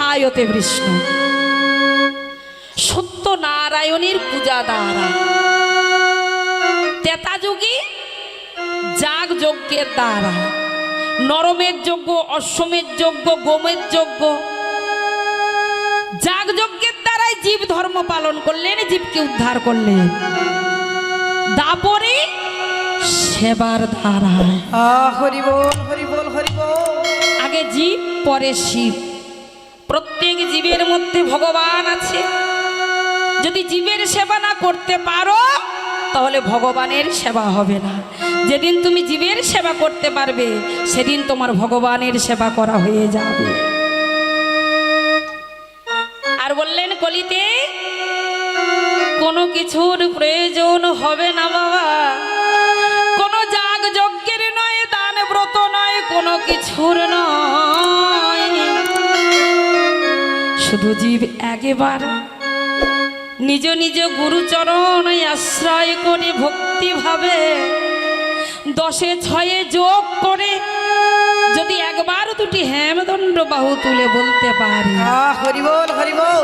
ধ্যায়তে বিষ্ণু। সত্য নারায়ণের পূজা দ্বারা, ত্রেতা যুগে যাগ যজ্ঞের দ্বারা, নরমের যজ্ঞ, অশ্বমের যজ্ঞ, গোমের যজ্ঞ, যাগ যজ্ঞের দ্বারাই জীব ধর্ম পালন করলেন, জীবকে উদ্ধার করলেন। দাপরে সেবার দ্বারায়, হরি বল হরি বল হরি বল। আগে জীব পরে শিব। প্রত্যেক জীবের মধ্যে ভগবান আছে। যদি জীবের সেবা না করতে পারো তাহলে ভগবানের সেবা হবে না। যেদিন তুমি জীবের সেবা করতে পারবে সেদিন তোমার ভগবানের সেবা করা হয়ে যাবে। আর বললেন কলিতে কোনো কিছুর প্রয়োজন হবে না বাবা, কোনো যাগ যজ্ঞের নয়, দান ব্রত নয়, কোনো কিছুর নয়। শুধু জীব একবার নিজ নিজ গুরুচরণ আশ্রয় করে ভক্তি ভাবে 10 6 যোগ করে যদি একবার দুটি হেমদণ্ড বাহু তুলে বলতে পারি, হরি বল হরি বল।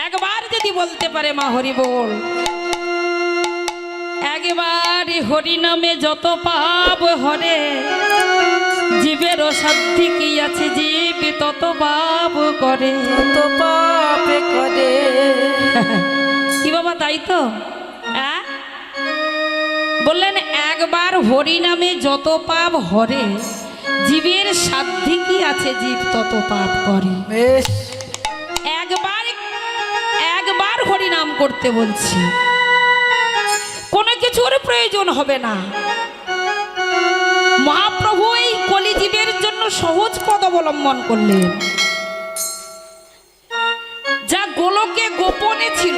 একবার যদি বলতে পারে মা হরি বল, একবার হরি নামে যত পাপ হরে, জীবের সাধ্য কি আছে, জীব তত পাপ করে, তত পাপ করে। কি বাবা তাই তো? বললেন একবার হরি নামে যত পাপ হরে, জীবের সাধ্য কি আছে, জীব তত পাপ করে। বেশ, একবার হরি নাম করতে বলছি, কোনো কিছুর প্রয়োজন হবে না। মহাপ্রভু এই কলিজীবের জন্য সহজ পদ অবলম্বন করলেন। যা গোলকে গোপনে ছিল,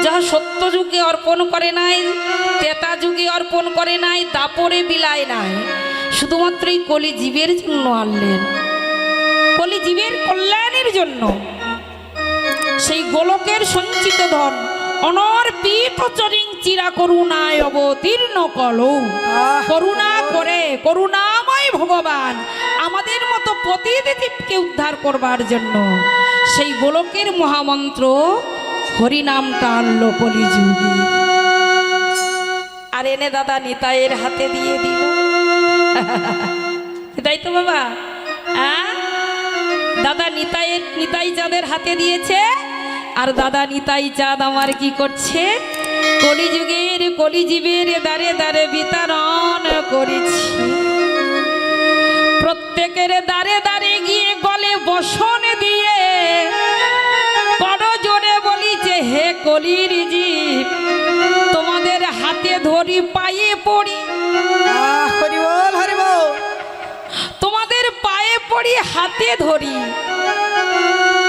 যাহা সত্য যুগে অর্পণ করে নাই, ত্রেতা যুগে অর্পণ করে নাই, দাপরে বিলায় নাই, শুধুমাত্র এই কলিজীবের জন্য আনলেন, কলিজীবের কল্যাণের জন্য। সেই গোলকের সঞ্চিত ধন অনর্পিত চরিং চিরা করুণায় অবতীর্ণ কলৌ। করুণা করে করুণাময় ভগবান আমাদের মতো পতিদেবকে উদ্ধার করবার জন্য সেই গোলকের মহামন্ত্র হরিনামটা আনলো কলিযুগে। আর এনে দাদা নিতাইয়ের হাতে দিয়ে দিল। তাই তো বাবা, দাদা নিতাই চাঁদের হাতে দিয়েছে। আর দাদা নিতাই চাঁদ আমার কি করছে, কলিযুগের কলিজীবের দ্বারে দ্বারে বিতরণ করেছি। প্রত্যেকের দ্বারে দ্বারে গিয়ে গলে বসন দিয়ে বড় জোরে বলিছে, হে কলির জীব তোমাদের হাতে ধরি, পায়ে পড়ি। হরি বল হরি বল। তোমাদের পায়ে পড়ি, হাতে ধরি,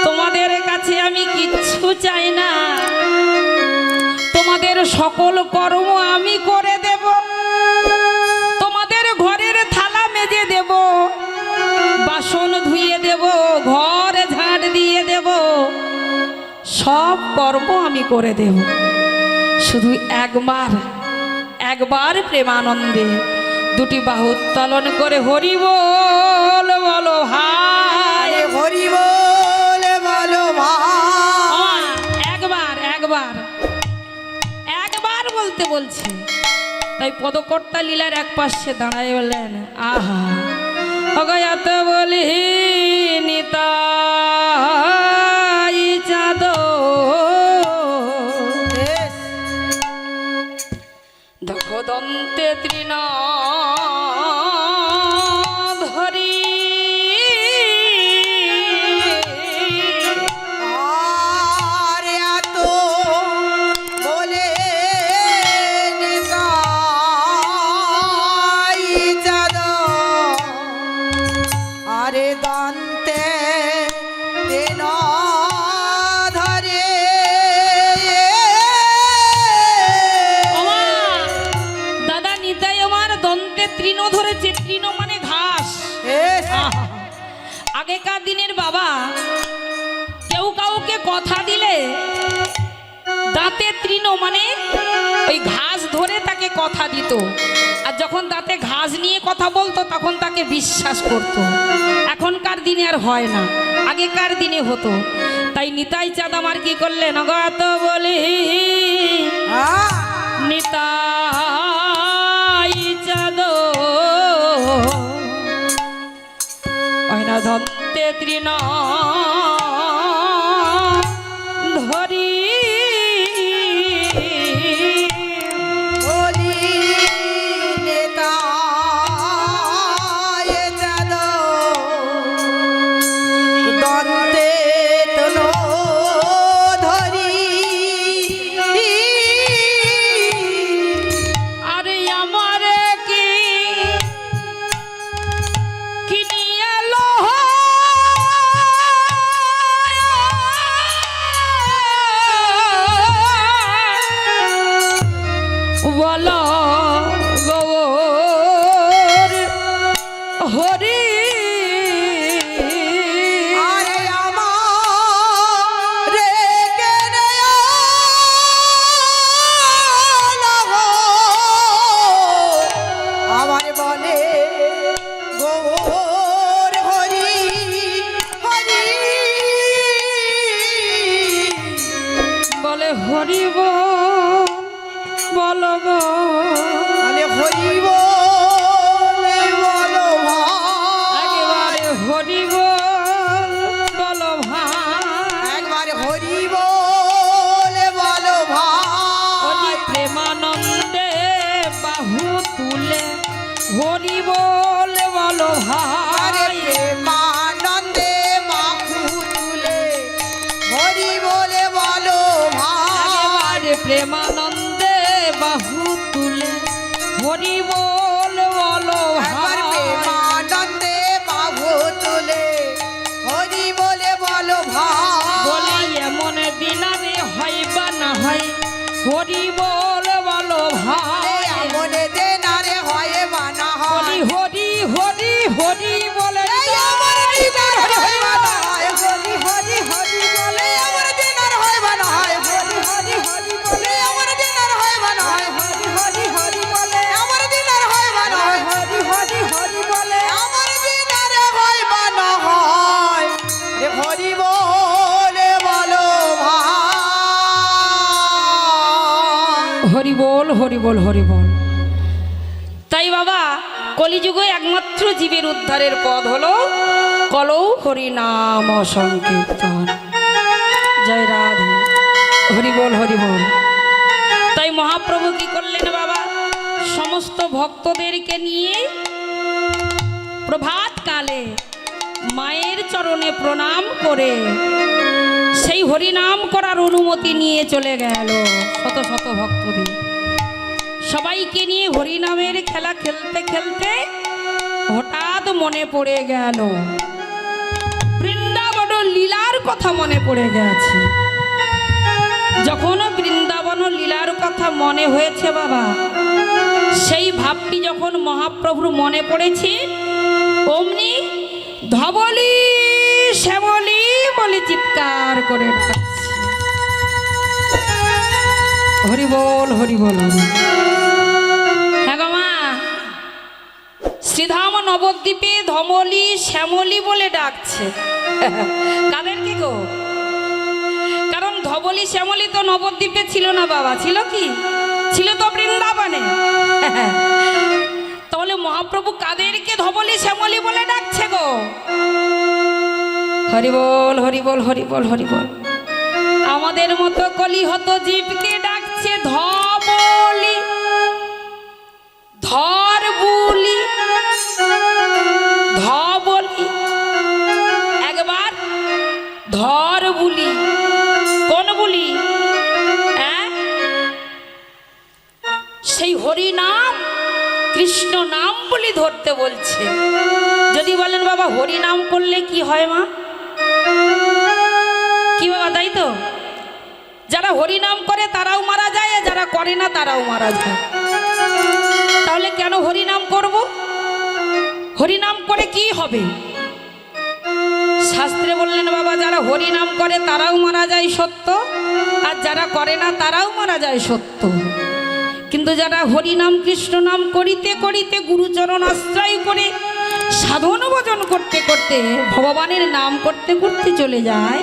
তোমাদের কাছে আমি কিচ্ছু চাই না, তোমাদের সকল কর্ম আমি করে দেব, তোমাদের ঘরের থালা মেজে দেব, বাসন ধুয়ে দেব, ঘর ঝাড় দিয়ে দেব, সব কর্ম আমি করে দেব। শুধু একবার প্রেমানন্দে দুটি বাহু উত্তোলন করে হরি বল বলো ভাই, হরি বল বলো ভাই। একবার বলতে বলছে। তাই পদকর্তা লীলার এক পাশে দাঁড়ায় বললেন, আহা অগয়াত বলি নিতাই চাঁদ দেখো দন্তে তৃণ ধরি, আর এত বলে নিতাই চাঁদ, আরে দন্তে তৃণ ধরে। দাদা নিতাই আমার দন্তে তৃণ ধরেছে। তৃণ মানে ঘাস। আগেকার দিনের বাবা কেউ কাউকে কথা দিলে দাঁতে তৃণ মানে ওই ঘাস ধরে তাকে কথা দিত। আর যখন দাঁতে ঘাস নিয়ে কথা বলতো তখন তাকে বিশ্বাস করত। এখনকার দিনে আর হয় না, আগেকার দিনে হতো। তাই নিতাই চাঁদ আমার কি করলেন অগত বলি নিতাই চাঁদ ধন্তে তৃণ ধরি বলি নিতাই চাঁদ দন্তে তৃণ ধরি আরে আমারে কি কিনিয়ে এলো বলো গৌর হরি আরে আমার রে কেনে আমার বলে গৌর হরি হরি বলে হরি বলো গো আরে হরি বলে বলো একেবারে ভাই হরি বলো ভাই একবারে হরি বলে বলো হরি ভাই প্রেমানন্দে বাহু তুলে হরি বলে বলো আরে ভাই প্রেমানন্দে বাহু তুলে হরি বলে বলো ভাই একেবারে প্রেমানন্দে বাহু তুলে হরি বলে বলো একবার ভাই প্রেমানন্দে বাহু তুলে হরি বলে বলো ভাই বলি এমন দিনারে হয় বা না হয় হরি বলে বলো ভাই এমন দেনারে হয় মানা বলি হয় হরি হরি হরি বলে এই আমার দিনার হয় মানা হয় হরি হরি হরি বলে আমার দিনার হয় মানা হয় হরি হরি হরি বলে আমার দিনার হয় মানা হয় হরি হরি হরি বলে আমার দিনার হয় মানা হয় হরি হরি হরি বলে আমার দিনারে হয় মানা হয় রে হরি বলে বলো ভাই হরি বল হরি বল হরি বল। তাই বাবা কলিযুগে একমাত্র জীবের উদ্ধারের পথ হলো কলৌ হরি নাম সংকীর্তন। জয় রাধে হরি বল হরি বল। তাই মহাপ্রভু কি করলেন বাবা সমস্ত ভক্তদেরকে নিয়ে প্রভাত কালে মায়ের চরণে প্রণাম করে সেই হরিনাম করার অনুমতি নিয়ে চলে গেল শত শত ভক্তদের সবাইকে নিয়ে হরিনামের খেলা খেলতে খেলতে হঠাৎ মনে পড়ে গেল বৃন্দাবন লীলার কথা মনে পড়ে গেছে। যখন বৃন্দাবন লীলার কথা মনে হয়েছে বাবা সেই ভাবটি যখন মহাপ্রভুর মনে পড়েছে অমনি ধবলি শ্যামলি বলে চিৎকার করে ডাকছে হরি বল হরি বল হরি। হ্যাঁ গো মা শ্রীধাম নবদ্বীপে ধমলি শ্যামলি বলে ডাকছে কাদেরকে গো? কারণ ধবলি শ্যামলি তো নবদ্বীপে ছিল না বাবা, ছিল কি? ছিল তো বৃন্দাবনে। তাহলে মহাপ্রভু কাদেরকে ধবলি শ্যামলি বলে ডাকছে গো? হরি বল হরি বল হরি বল হরি বল। আমাদের মতো কলিহত জীবকে ডাকছে ধবলি ধর বুলি ধবলি একবার ধর বুলি কোন বুলি? সেই হরি নাম কৃষ্ণ নাম বলি ধরতে বলছে। যদি বলেন বাবা হরি নাম করলে কি হয় মা? কি বাবা তাই তো? যারা হরি নাম করে তারাও মারা যায় আর যারা করে না তারাও মারা যায়। তাহলে কেন হরি নাম করব? হরি নাম করে কি হবে? শাস্ত্রে বললেন বাবা যারা হরি নাম করে তারাও মারা যায় সত্য, আর যারা করে না তারাও মারা যায় সত্য। কিন্তু কিন্তু যারা হরি নাম কৃষ্ণ নাম করিতে করিতে গুরুচরণ আশ্রয় করে সাধন ভজন করতে করতে ভগবানের নাম করতে করতে চলে যায়,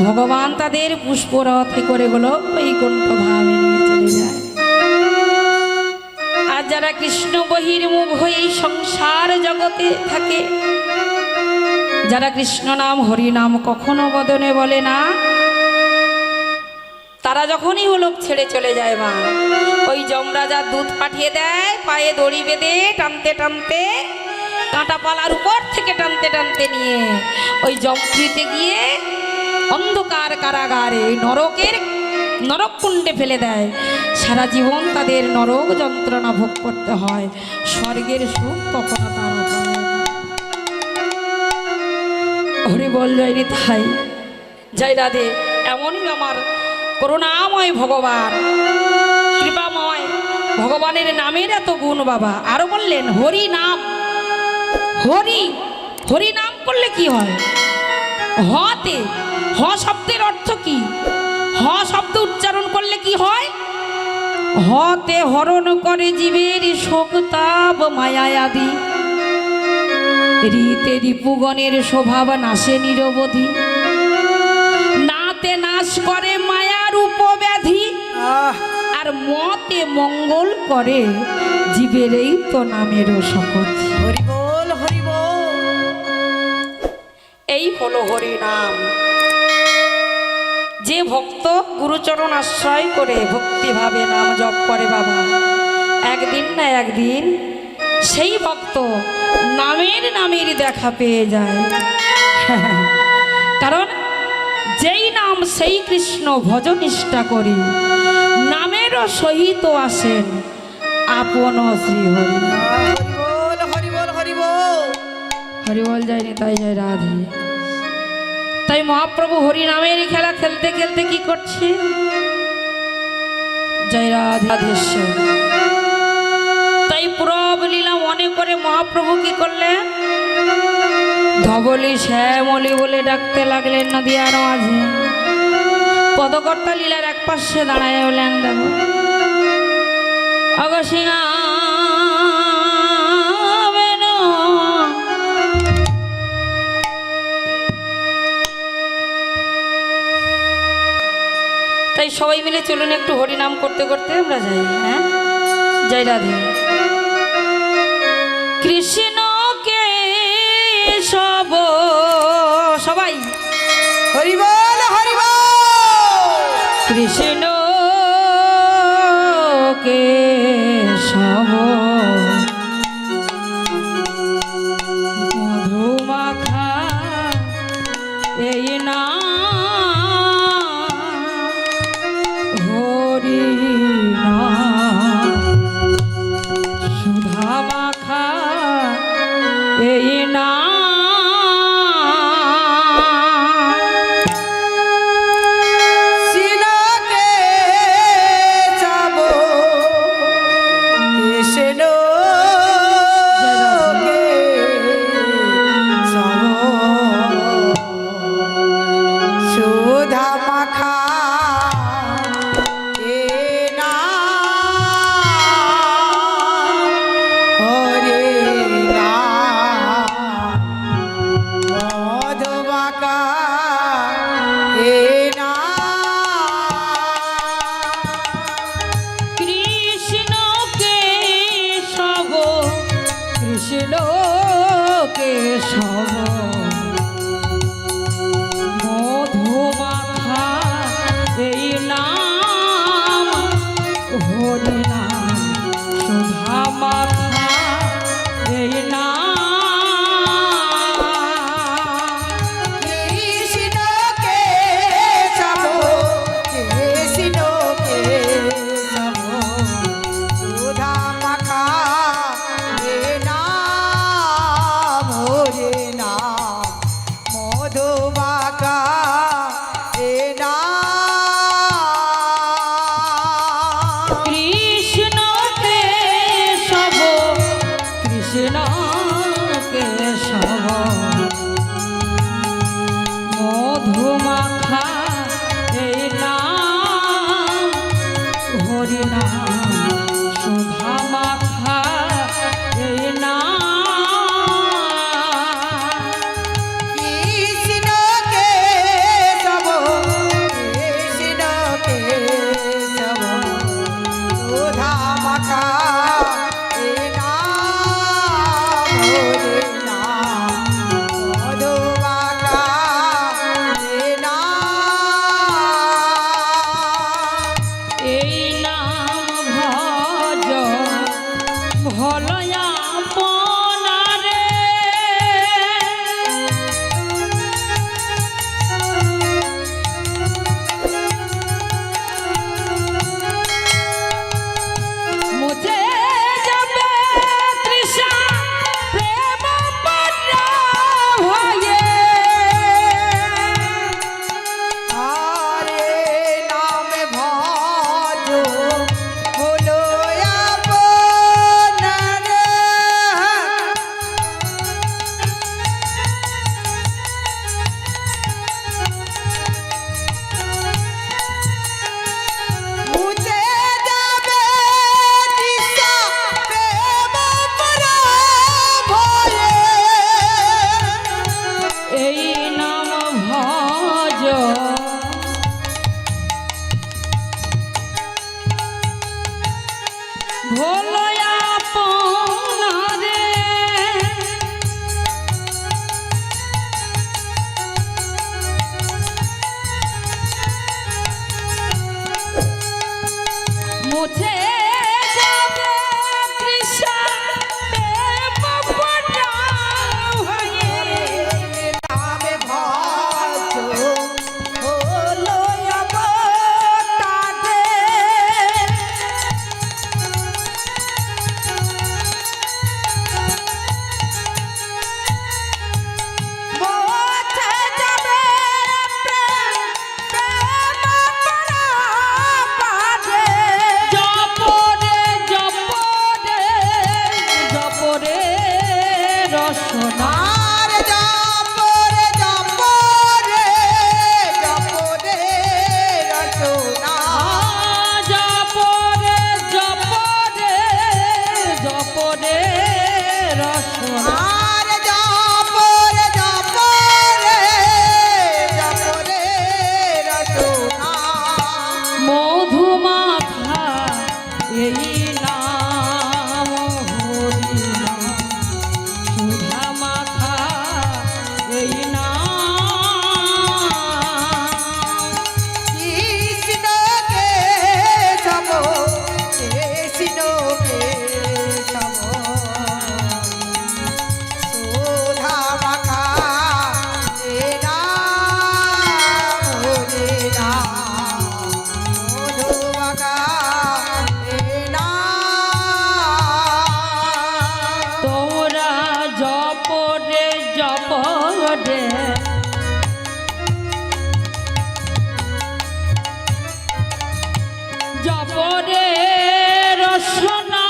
ভগবান তাদের পুষ্পরথে করে গুলো বৈকুণ্ঠ ধামে নিয়ে চলে যায়। আর যারা কৃষ্ণ বহির্মুখ হয়ে সংসার জগতে থাকে, যারা কৃষ্ণ নাম হরি নাম কখনো বদনে বলে না, তারা যখনই ও লোক ছেড়ে চলে যায় মা, ওই যমরাজা দুধ পাঠিয়ে দেয়, পায়ে দড়ি বেঁধে টানতে টানতে কাঁটা পালার উপর থেকে টানতে টানতে নিয়ে ওই যমপুরীতে গিয়ে অন্ধকার কারাগারে নরককুণ্ডে ফেলে দেয়। সারা জীবন তাদের নরক যন্ত্রণা ভোগ করতে হয়, স্বর্গের সুখ কখনো তারা পায় না। হরি বল জয় নিতাই, জয় রাধে। এমনই আমার করুণাময় ভগবান, কৃপাময় ভগবানের নামের এত গুণ বাবা। আরো বললেন হরি নাম, হরি হরি নাম করলে কি হয়? হতে হ শব্দের অর্থ কি? হ শব্দ উচ্চারণ করলে কি হয়? হতে হরণ করে জীবের শোক তাপ মায়া আদি, রীতে রিপুগণের স্বভাব নাশে নিরবধি, নাতে নাশ করে মায়ার উপব্যাধি, আর মতে মঙ্গল করে জীবের এই তো নামেরও শপথ। হরি বল হরি বল। এই হলো হরি নাম। যে ভক্ত গুরুচরণ আশ্রয় করে ভক্তিভাবে নাম জপ করে বাবা, একদিন না একদিন সেই ভক্ত নামের দেখা পেয়ে যায়। কারণ যেই নাম সেই কৃষ্ণ ভজনিষ্ঠা করি, নামেরও সহিত আসেন আপন শ্রী হরি। হরি বল হরি বল হরি বল। হরি বল যায়নি তাই জয় রাধে। তাই মহাপ্রভু হরি নামের খেলা খেলতে খেলতে কি করছে? জয় রাধেশ্বর। তাই পুরব লীলা মনে করে মহাপ্রভু কি করলেন? ধবলি শ্যামলি বলে ডাকতে লাগলেন নদিয়ার মাঝে। পদকর্তা লীলার এক পাশে দাঁড়ায় হলেন, দেখো অগসিঙা তাই সবাই মিলে চলুন একটু হরিনাম করতে করতে আমরা যাই। হ্যাঁ, জয় রাধে। কৃষ্ণকে সব সবাই হরি বল হরি বল। কৃষ্ণকে সব মধুমাখা এই না হরি না, সুধা মাখা এই না সিনাকে যাব কৃষ্ণকে যাব সুধা মাখা এ না হরে না মধুমাখা এ না। কৃষ্ণকে সব, কৃষ্ণকে সব মধুমাখা এই নাম হরি নাম, সুধা মাখা এই নাম। কৃষ্ণকে যাব কৃষ্ণকে যাব সুধা মাখা এ নাম হরে নাম মধুমাখা এ নাম। কৃষ্ণকে সব, কৃষ্ণকে ভোলো আপনারে মুছে যাবে তৃষা প্রেম ফোঁটা হয়ে। নামে ভজ হলো অবতারে মুছে যাবে প্রেম পারে জপরে জপরে জপরে রসনা আর জপরে জপরে জপরে রচনা জপরে জপরে জপরে রসনা আর জপরে জপরে জপরে রচনা মধুমাখা এই নাম হরি নাম সুধা মাখা এই নাম কৃষ্ণকে সব কৃষ্ণকে সব সুধা মাখা এ নাম হরে নাম মধু মাখা এ নাম তোমরা জপরে জপরে জপরে রসনা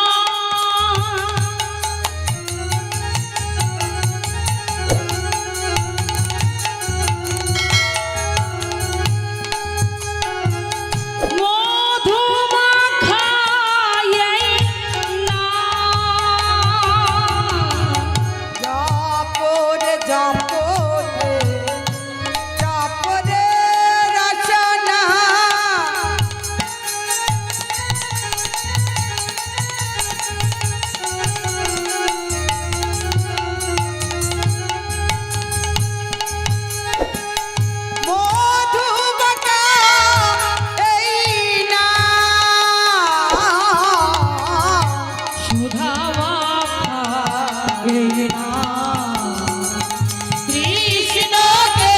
মধুমাখা এই নাম জপরে জপরে জপরে রচনা মধুমাখা এই নাম সুধা মাখা এই নাম কৃষ্ণকে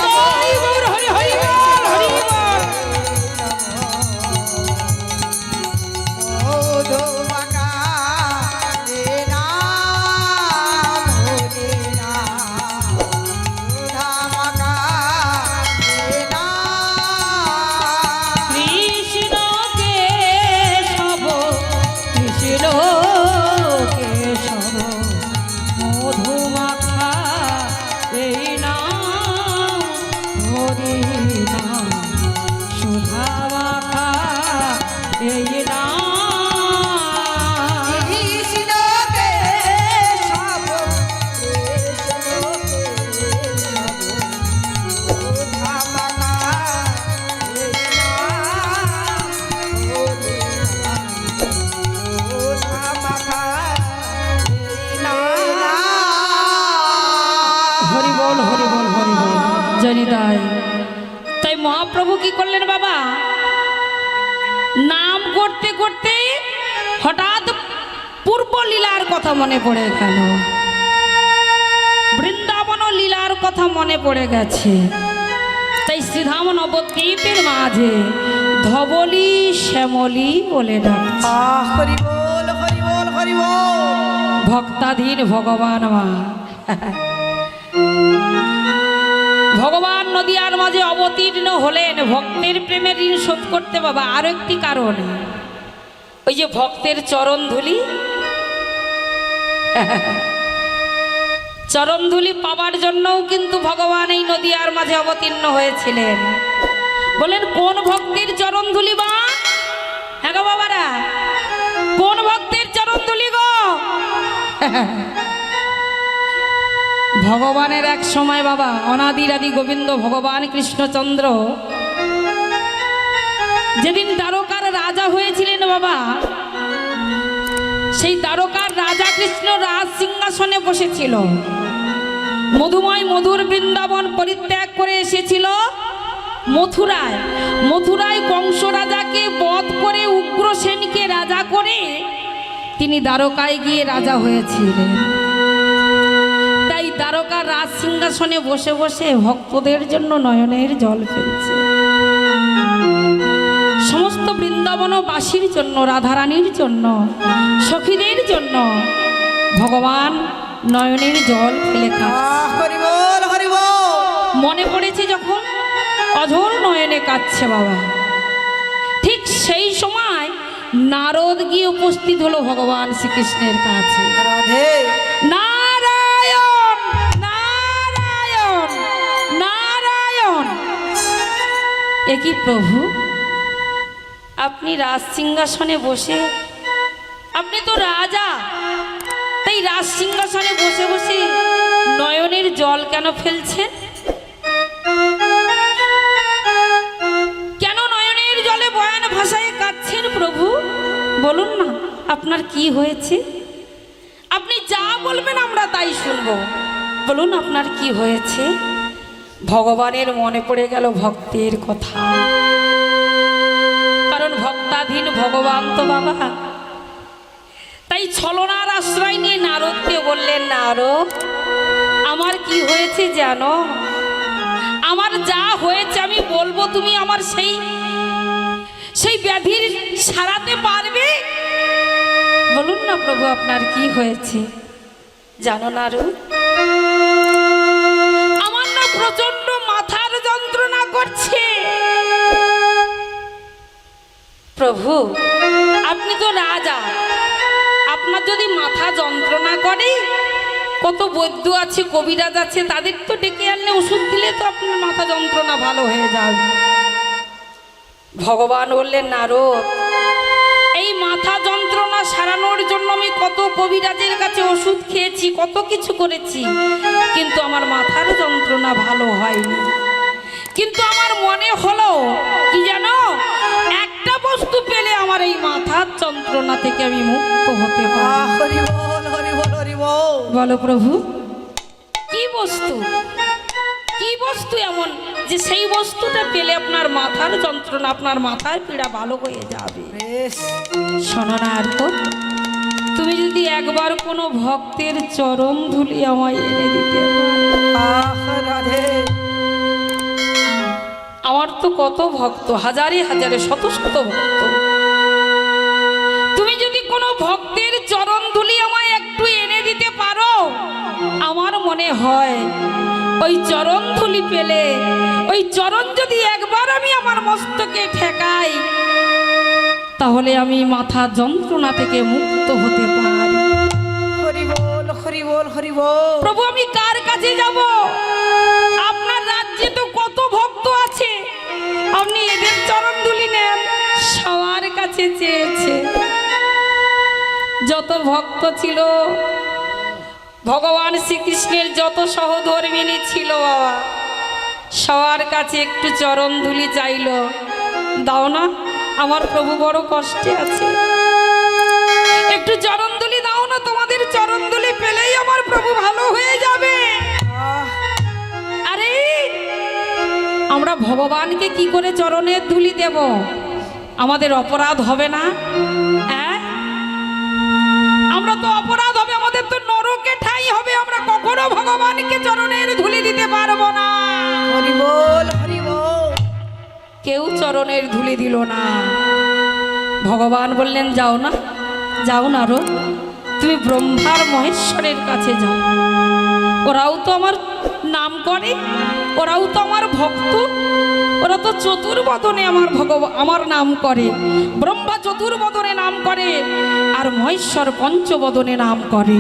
হরি বল হরি হরি বল হরি বল মধুমাখা এ নাম হরে নাম সুধামাখা এ নাম কৃষ্ণকে সব কৃষ্ণ কেশব মধুমাখা এই নাম হরি নাম সুধা মাখা এই নাম কৃষ্ণকে সব কৃষ্ণকে সব সুধামাখা এ নাম হরে নাম সুধামাখা এ নাম হরি বল হরি বল হরি বল জানি তাই তাই মহাপ্রভু কি করলেন বাবা নাম করতে করতে হঠাৎ পূর্ব লীলার কথা মনে পড়ে গেল বৃন্দাবন লীলার কথা মনে পড়ে গেছে তাই শ্রীধাম নবদ্বীপের মাঝে ধবলি শ্যামলী বলে ডাকছে হরি বল হরি বল হরি বল ভক্তাধীন ভগবান মা ভগবান নদিয়ার মাঝে অবতীর্ণ হলেন ভক্তের প্রেমের ঋণ শোধ করতে বাবা আরো একটি কারণ ওই যে ভক্তের চরণ ধুলি চরণধুলি পাবার জন্যও কিন্তু ভগবান এই নদিয়ার মাঝে অবতীর্ণ হয়েছিলেন। বলেন কোন ভক্তির চরণধুলি বা? হ্যাঁ গো বাবারা, কোন ভক্তির চরণধুলি গো? ভগবানের এক সময় বাবা অনাদির আদি গোবিন্দ ভগবান কৃষ্ণচন্দ্র যেদিন দ্বারকার রাজা হয়েছিলেন বাবা, সেই দ্বারকার রাজা কৃষ্ণ রাজ সিংহাসনে বসেছিল। মধুময় মধুর বৃন্দাবন পরিত্যাগ করে এসেছিল মথুরায়। মথুরায় কংস রাজাকে বধ করে উগ্রসেনকে রাজা করে তিনি দ্বারকায় গিয়ে রাজা হয়েছিলেন। তাই দ্বারকার রাজ সিংহাসনে বসে বসে ভক্তদের জন্য নয়নের জল ফেলছে। সমস্ত বৃন্দাবনবাসীর জন্য, রাধারানীর জন্য, সখীদের জন্য ভগবান নয়নের জল ফেলে কাঁদছে। হরি বল হরি বল। মনে পড়েছে যখন অঝোর নয়নে কাঁদছে বাবা, ঠিক সেই সময় নারদ গিয়ে উপস্থিত হলো ভগবান শ্রীকৃষ্ণের কাছে। রাধে নারায়ণ নারায়ণ নারায়ণ। এ কি প্রভু, আপনি রাজ সিংহাসনে বসে, আপনি তো রাজা, তাই রাজ সিংহাসনে বসে বসে নয়নের জল কেন ফেলছেন? কেন নয়নের জলে বয়ান ভাষায় কাঁদছেন প্রভু? বলুন না আপনার কি হয়েছে। আপনি যা বলবেন আমরা তাই শুনবো। বলুন আপনার কি হয়েছে। ভগবানের মনে পড়ে গেল ভক্তের কথা, কারণ ভক্তাধীন ভগবান তো বাবা। তাই ছলনার আশ্রয় নিয়ে নারদকে বললেন, নারদ আমার কি হয়েছে জানো? আমার যা হয়েছে আমি বলবো, তুমি আমার সেই ব্যাধির সারাতে পারবে? বলুন না প্রভু আপনার কি হয়েছে। জানো নারদ, আমার না প্রচন্ড মাথার যন্ত্রণা করছে। প্রভু আপনি তো রাজা, আপনার যদি মাথা যন্ত্রণা করে, কত বৈদ্য আছে, কবিরাজ আছে, তাদের তো ডেকে আনলে ওষুধ দিলে তো আপনার মাথা যন্ত্রণা ভালো হয়ে যাবে। ভগবান বললেন, নারদ এই মাথা যন্ত্রণা সারানোর জন্য আমি কত কবিরাজের কাছে ওষুধ খেয়েছি, কত কিছু করেছি, কিন্তু আমার মাথার যন্ত্রণা ভালো হয়নি। কিন্তু আমার মনে হলো কি জানো, একটা বস্তু পেলে আমার এই মাথার যন্ত্রণা থেকে আমি মুক্ত হতে পারি। হরি বল হরি বল হরি বল। বলো প্রভু কি বস্তু, কি বস্তু এমন যে সেই বস্তুটা পেলে আপনার মাথার যন্ত্রণা, আপনার মাথার পীড়া ভালো হয়ে যাবে? বেশ শোনো না আর তুমি যদি একবার কোনো ভক্তের চরণ ধুলি আমায় এনে দিতে পারো। রাধে আমার তো কত ভক্ত, হাজারে হাজারে শত শত ভক্ত। তুমি যদি কোনো ভক্তের চরণ ধুলি আমায় একটু এনে দিতে পারো, আমার মনে হয় ওই চরণ ধুলি পেলে, ওই চরণ যদি একবার আমি আমার মস্তকে ঠেকাই, তাহলে আমি মাথা যন্ত্রণা থেকে মুক্ত হতে পারি। হরি বল হরি বল হরি বল। প্রভু আমি কার কাছে যাব? আপনার রাজ্যে তো কত ভক্ত আছে, আপনি এদের চরণ ধুলি নেন। সবার কাছে চেয়েছে, যত ভক্ত ছিল, ভগবান শ্রীকৃষ্ণের যত সহধর্মিনী ছিল বাবা, সবার কাছে একটু চরণ ধুলি চাইল। দাও না, আমার প্রভু বড় কষ্টে আছে, একটু চরণ ধুলি দাও না, তোমাদের চরণ ধুলি পেলেই আমার প্রভু ভালো হয়ে যাবে। আরে আমরা ভগবানকে কি করে চরণের ধুলি দেব? আমাদের অপরাধ হবে না? হ্যাঁ আমরা তো অপরাধ হবে, আমাদের তো নরকে ঠাঁই হবে, আমরা কখনো ভগবানকে চরণের ধুলি দিতে পারবো না। হরি বল হরি বল। কেউ চরণের ধুলি দিল না। ভগবান বললেন, যাও না, যাও না রো, তুমি ব্রহ্মার মহেশ্বরের কাছে যাও। ওরাও তো আমার নাম করে, ওরাও তো আমার ভক্ত, ওরা তো চতুর্বদনে আমার নাম করে। ব্রহ্মা চতুর্বদনে নাম করে, আর মহেশ্বর পঞ্চবদনে নাম করে।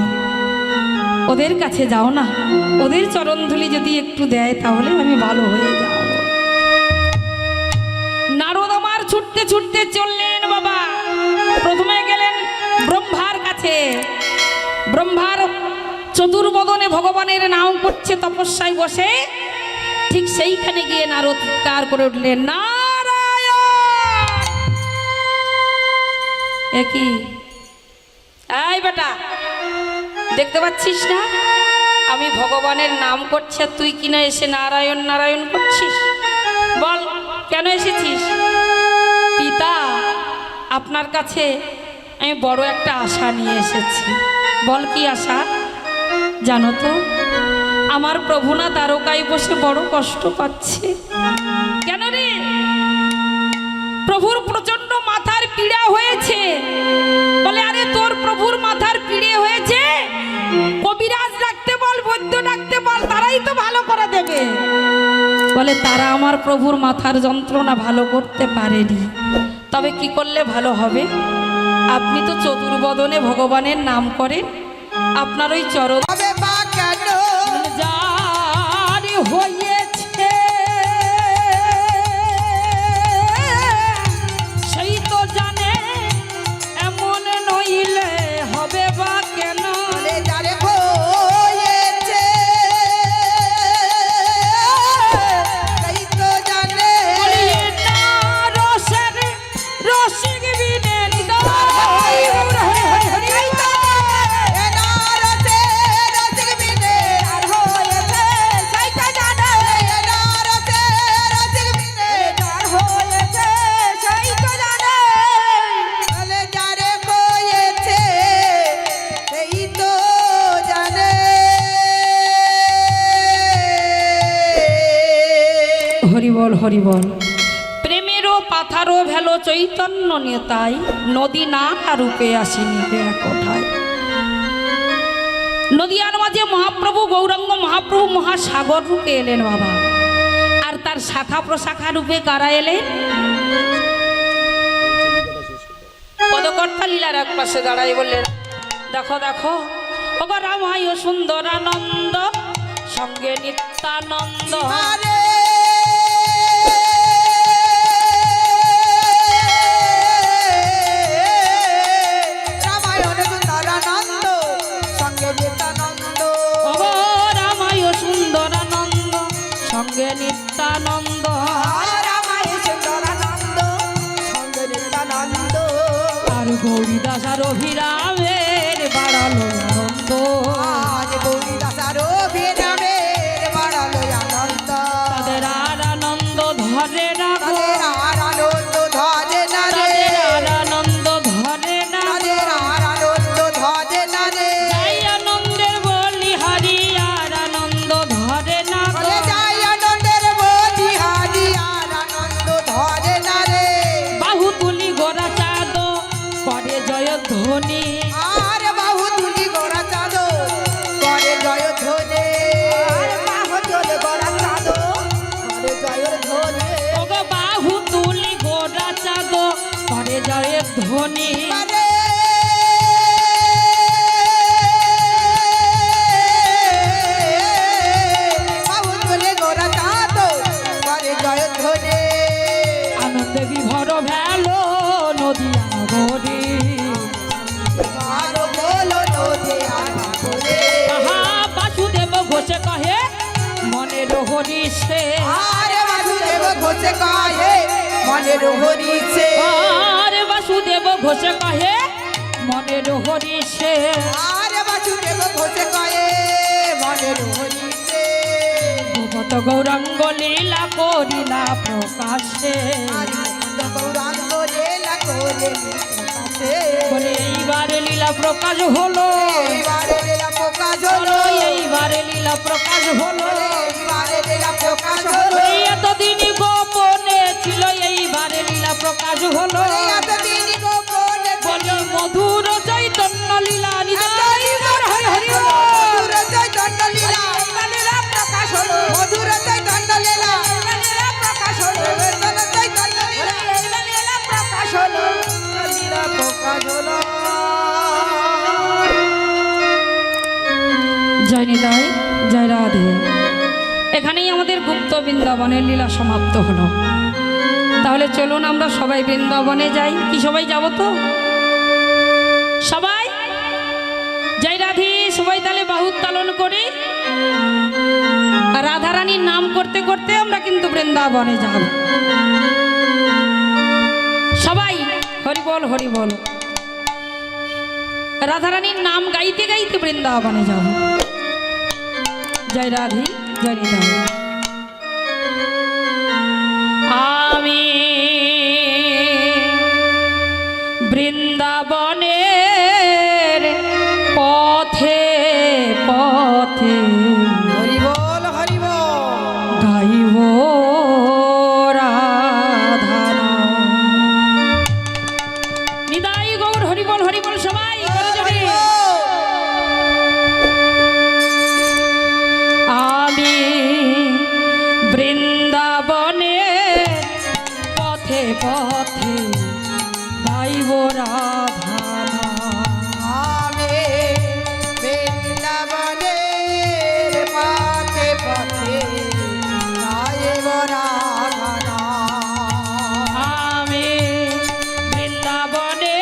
ওদের কাছে যাও না, ওদের চরণধুলি যদি একটু দেয় তাহলে আমি ভালো হয়ে যাব। নারদ আমার ছুটতে ছুটতে চললেন বাবা। প্রথমে গেলেন ব্রহ্মার কাছে। ব্রহ্মার চতুর্বদনে ভগবানের নাম করছে তপস্যায় বসে। ঠিক সেইখানে গিয়ে নারদ চিৎকার করে উঠলেন, নারায়ণ! একই এই বেটা, দেখতে পাচ্ছিস না আমি ভগবানের নাম করছি আর তুই কিনা এসে নারায়ণ নারায়ণ করছিস? বল কেন এসেছিস? পিতা, আপনার কাছে আমি বড় একটা আশা নিয়ে এসেছি। বল কি আশা? জানো তো, আমার প্রভু না দ্বারকায় বসে বড় কষ্ট পাচ্ছে। কেন রে? প্রভুর প্রচন্ড মাথার পীড়া হয়েছে। বলে আরে তোর প্রভুর মাথার পিড়ে হয়েছে, কবিরাজ ডাকতে বল, বৈদ্য ডাকতে বল, তারাই তো ভালো করে দেবে। বলে তারা আমার প্রভুর মাথার যন্ত্রণা ভালো করতে পারেনি, তবে কি করলে ভালো হবে? আপনি তো চতুর্বদনে ভগবানের নাম করেন, আপনার ওই চরণ হবে বা কেন যার হয়েছে সেই তো জানে, এমন নইলে হবে বা কেন? বলে যারে হয়েছে সেই তো জানে। বলিয়ে না রসের রসিক বিনে নিদাই। এই তো এ না রসে রসিক বিনে আর হয়েছে সেই তো জানে। এ না রসে রসিক বিনে আর হয়েছে সেই তো জানে। বলে যারে হয়েছে সেই তো জানে। হরিবল হরিবল। প্রেমেরও পাথারও ভেলো চৈতন্য নেতাই, নদী না রূপে আসেনি কোঠায়। নদিয়ার মাঝে মহাপ্রভু গৌরাঙ্গ মহাপ্রভু মহাসাগর রূপে এলেন বাবা, আর তার শাখা প্রশাখা রূপে কারা এলেন? পদকর্তা লীলার এক পাশে দাঁড়াই বললেন, দেখো দেখো ওগো রামায় সুন্দরানন্দ সঙ্গে নিত্যানন্দ। আরে রামায়ণ সুন্দরানন্দ সঙ্গে নিত্যানন্দ। ওগো রামায় সুন্দরানন্দ সঙ্গে নিত্যানন্দ। রামায়ণ সুন্দরানন্দ সঙ্গে নিত্যানন্দ। আর গৌরীদাস আর অভিরামের বাড়ালো আনন্দ। আজ গৌরীদাসার অভিরামের বাড়ালো আনন্দ। তাদের আর আনন্দ ধরে না গো, তাদের আর আনন্দ ধরে না রে। তাদের আর আনন্দ ধরে না গো। তাদের আর আনন্দ ধরে না রে। যাই আনন্দের বলি হারি আর আনন্দ ধরে না গো। বলে যাই আনন্দের বলি হারি আর আনন্দ ধরে না রে। বাহু তুলি গোরা চাঁদ করে জয় ধ্বনি। আর বাহু তুলি গোড়া চাঁদ করে জয় ধ্বনি। আর বাহু তুলি গোড়া চাঁদ করে জয় ধ্বনি। ওগো বাহু তুলি গোরা চাঁদ করে জয় ধ্বনি। আরে বাহু তুলি গোড়া চাঁদ করে জয় ধ্বনি। আনন্দে বিভর ভেলো নদিয়া গরি। আর বলো নদী আর সাগরে। তাহা বাসুদেব ঘোষে কহে মনের হরি সে। আরে বাসুদেব ঘোষে কহে মনের হরিছে। আরে বাসুদেব ঘোষে কহে মনের হরি সে। আরে বাসুদেব ঘোষে কহে মনের হরিছে। ভগত গৌরাঙ্গ লীলা করিলা প্রকাশে। আর মুকুন্দ গৌরাঙ্গ লীলা করে প্রকাশে। বলে এইবারে লীলা প্রকাশ হলো, এইবারে লীলা প্রকাশ হলো। এইবারে লীলা প্রকাশ হলো। এইবারে লীলা প্রকাশ হলো। এই এতদিন গোপনে ছিল, এইবারে লীলা প্রকাশ হলো। এতদিন গোপনে বলি মধুর চৈতন্য লীলা নিতাই গৌর হরি হরি বল। মধুর চৈতন্য লীলা লীলা প্রকাশ হলো। মধুর চৈতন্য লীলা লীলা প্রকাশ হলো। চৈতন্য লীলা লীলা প্রকাশ হলো। লীলা প্রকাশ হলো। জয় নিতাই, জয় রাধে। এখানেই আমাদের গুপ্ত বৃন্দাবনের লীলা সমাপ্ত হলো। তাহলে চলুন আমরা সবাই বৃন্দাবনে যাই। কি সবাই যাব তো? সবাই জয় রাধে, সবাই তাহলে বাহু উত্তোলন করি। আর রাধারানীর নাম করতে করতে আমরা কিন্তু বৃন্দাবনে যাব। সবাই হরি বল হরি বল। রাধারানীর নাম গাইতে গাইতে বৃন্দাবনে যাব। জয় রাধে, জয় নিতাই।